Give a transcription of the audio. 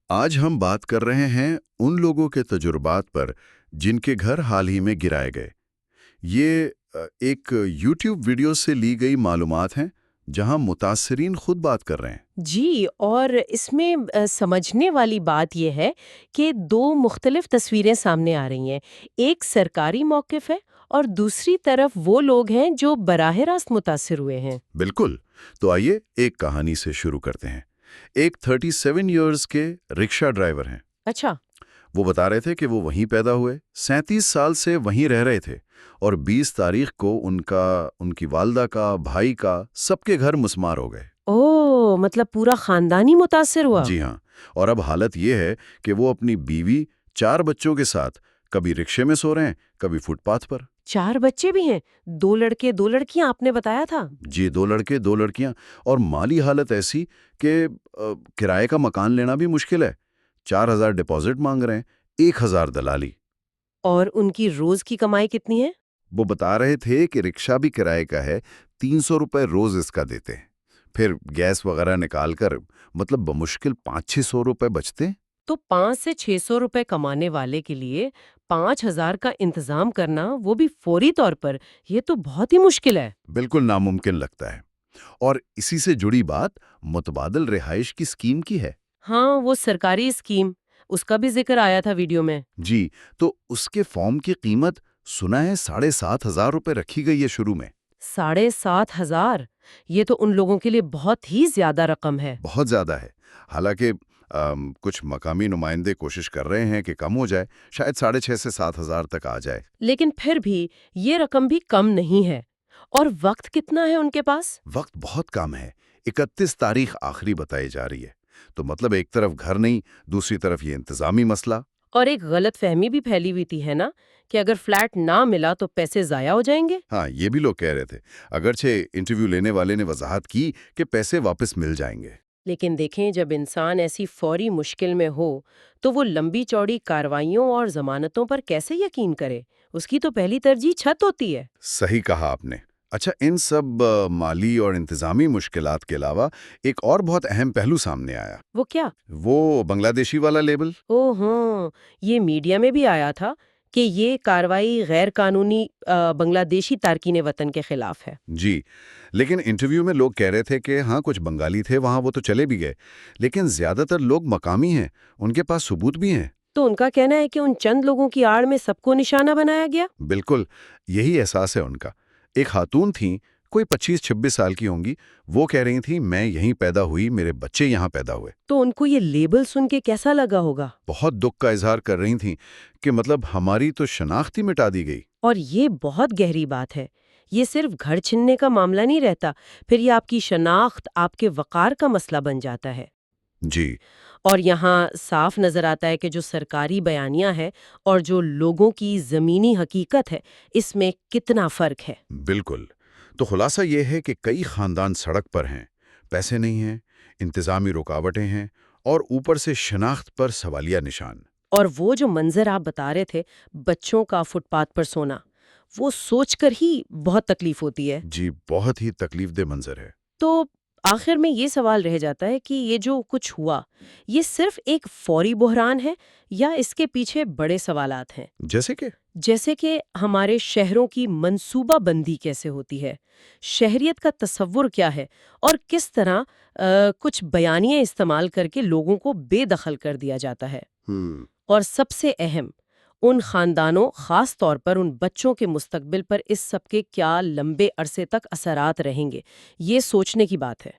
آج ہم بات کر رہے ہیں ان لوگوں کے تجربات پر جن کے گھر حال ہی میں گرائے گئے۔ یہ ایک یوٹیوب ویڈیو سے لی گئی معلومات ہیں جہاں متاثرین خود بات کر رہے ہیں۔ جی، اور اس میں سمجھنے والی بات یہ ہے کہ دو مختلف تصویریں سامنے آ رہی ہیں۔ ایک سرکاری موقف ہے اور دوسری طرف وہ لوگ ہیں جو براہ راست متاثر ہوئے ہیں۔ بالکل، تو آئیے ایک کہانی سے شروع کرتے ہیں۔ ایک 37 ایئرز کے رکشہ ڈرائیور ہیں۔ اچھا۔ وہ بتا رہے تھے کہ وہ وہیں پیدا ہوئے، 37 سال سے وہیں رہ رہے تھے، اور 20 تاریخ کو ان کی والدہ کا، بھائی کا، سب کے گھر مسمار ہو گئے۔ مطلب پورا خاندان ہی متاثر ہوا؟ جی ہاں، اور اب حالت یہ ہے کہ وہ اپنی بیوی، 4 بچوں کے ساتھ کبھی رکشے میں سو رہے ہیں، کبھی فٹ پاتھ پر۔ 4 بچے بھی ہیں؟ 2 لڑکے 2 لڑکیاں آپ نے بتایا تھا؟ جی، 2 لڑکے 2 لڑکیاں، اور مالی حالت ایسی کہ کرائے کا مکان لینا بھی مشکل ہے۔ 4,000 ڈپازٹ مانگ رہے ہیں، 1,000 دلالی۔ اور ان کی روز کی کمائی کتنی ہے؟ وہ بتا رہے تھے کہ رکشہ بھی کرائے کا ہے، 300 روپے روز اس کا دیتے ہیں، پھر گیس وغیرہ نکال کر مطلب بمشکل 500-600 روپے بچتے ہیں۔ تو 500 سے 600 روپے کمانے والے کے لیے 5,000 کا انتظام کرنا، وہ بھی فوری طور پر، یہ تو بہت ہی مشکل ہے۔ بالکل ناممکن لگتا ہے۔ اور اسی سے جڑی بات متبادل رہائش کی اسکیم کی ہے۔ ہاں، وہ سرکاری اسکیم، اس کا بھی ذکر آیا تھا ویڈیو میں۔ جی، تو اس کے فارم کی قیمت سنا ہے 7,500 روپے رکھی گئی ہے شروع میں۔ 7,500! یہ تو ان لوگوں کے لیے بہت ہی زیادہ رقم ہے۔ بہت زیادہ ہے۔ حالانکہ کچھ مقامی نمائندے کوشش کر رہے ہیں کہ کم ہو جائے، شاید 6,500 سے 7,000 تک آ جائے۔ لیکن پھر بھی یہ رقم بھی کم نہیں ہے۔ اور وقت کتنا ہے ان کے پاس؟ وقت بہت کم ہے، 31 تاریخ آخری بتائی جا رہی ہے۔ تو مطلب ایک طرف گھر نہیں، دوسری طرف یہ انتظامی مسئلہ۔ اور ایک غلط فہمی بھی پھیلی ہوئی تھی، ہے نا، کہ اگر فلیٹ نہ ملا تو پیسے ضائع ہو جائیں گے۔ ہاں، یہ بھی لوگ کہہ رہے تھے، اگرچہ انٹرویو لینے والے نے وضاحت کی کہ پیسے واپس مل جائیں گے۔ لیکن دیکھیں، جب انسان ایسی فوری مشکل میں ہو تو وہ لمبی چوڑی کارروائیوں اور ضمانتوں پر کیسے یقین کرے؟ اس کی تو پہلی ترجیح چھت ہوتی ہے۔ صحیح کہا آپ نے۔ اچھا، ان سب مالی اور انتظامی مشکلات کے علاوہ ایک اور بہت اہم پہلو سامنے آیا۔ وہ کیا؟ وہ بنگلہ دیشی والا لیبل۔ ہاں، یہ میڈیا میں بھی آیا تھا کہ یہ کارروائی غیر قانونی بنگلہ دیشی تارکین وطن کے خلاف ہے۔ جی، لیکن انٹرویو میں لوگ کہہ رہے تھے کہ ہاں کچھ بنگالی تھے وہاں، وہ تو چلے بھی گئے، لیکن زیادہ تر لوگ مقامی ہیں، ان کے پاس ثبوت بھی ہیں۔ تو ان کا کہنا ہے کہ ان چند لوگوں کی آڑ میں سب کو نشانہ بنایا گیا۔ بالکل، یہی احساس ہے ان کا۔ ایک خاتون تھیں، کوئی 25-26 سال کی ہوں گی، وہ کہہ رہی تھیں میں یہیں پیدا ہوئی، میرے بچے یہاں پیدا ہوئے۔ تو ان کو یہ لیبل سن کے کیسا لگا ہوگا؟ بہت دکھ کا اظہار کر رہی تھیں کہ مطلب ہماری تو شناخت ہی مٹا دی گئی۔ اور یہ بہت گہری بات ہے۔ یہ صرف گھر چھننے کا معاملہ نہیں رہتا، پھر یہ آپ کی شناخت، آپ کے وقار کا مسئلہ بن جاتا ہے۔ جی، اور یہاں صاف نظر آتا ہے کہ جو سرکاری بیانیہ ہے اور جو لوگوں کی زمینی حقیقت ہے، اس میں کتنا فرق ہے۔ بالکل۔ تو خلاصہ یہ ہے کہ کئی خاندان سڑک پر ہیں، پیسے نہیں ہیں، انتظامی رکاوٹیں ہیں، اور اوپر سے شناخت پر سوالیہ نشان۔ اور وہ جو منظر آپ بتا رہے تھے، بچوں کا فٹ پاتھ پر سونا، وہ سوچ کر ہی بہت تکلیف ہوتی ہے۔ جی، بہت ہی تکلیف دہ منظر ہے۔ تو آخر میں یہ سوال رہ جاتا ہے کہ یہ جو کچھ ہوا، یہ صرف ایک فوری بحران ہے یا اس کے پیچھے بڑے سوالات ہیں؟ جیسے کہ ہمارے شہروں کی منصوبہ بندی کیسے ہوتی ہے، شہریت کا تصور کیا ہے، اور کس طرح کچھ بیانیے استعمال کر کے لوگوں کو بے دخل کر دیا جاتا ہے، اور سب سے اہم، ان خاندانوں، خاص طور پر ان بچوں کے مستقبل پر اس سب کے کیا لمبے عرصے تک اثرات رہیں گے۔ یہ سوچنے کی بات ہے۔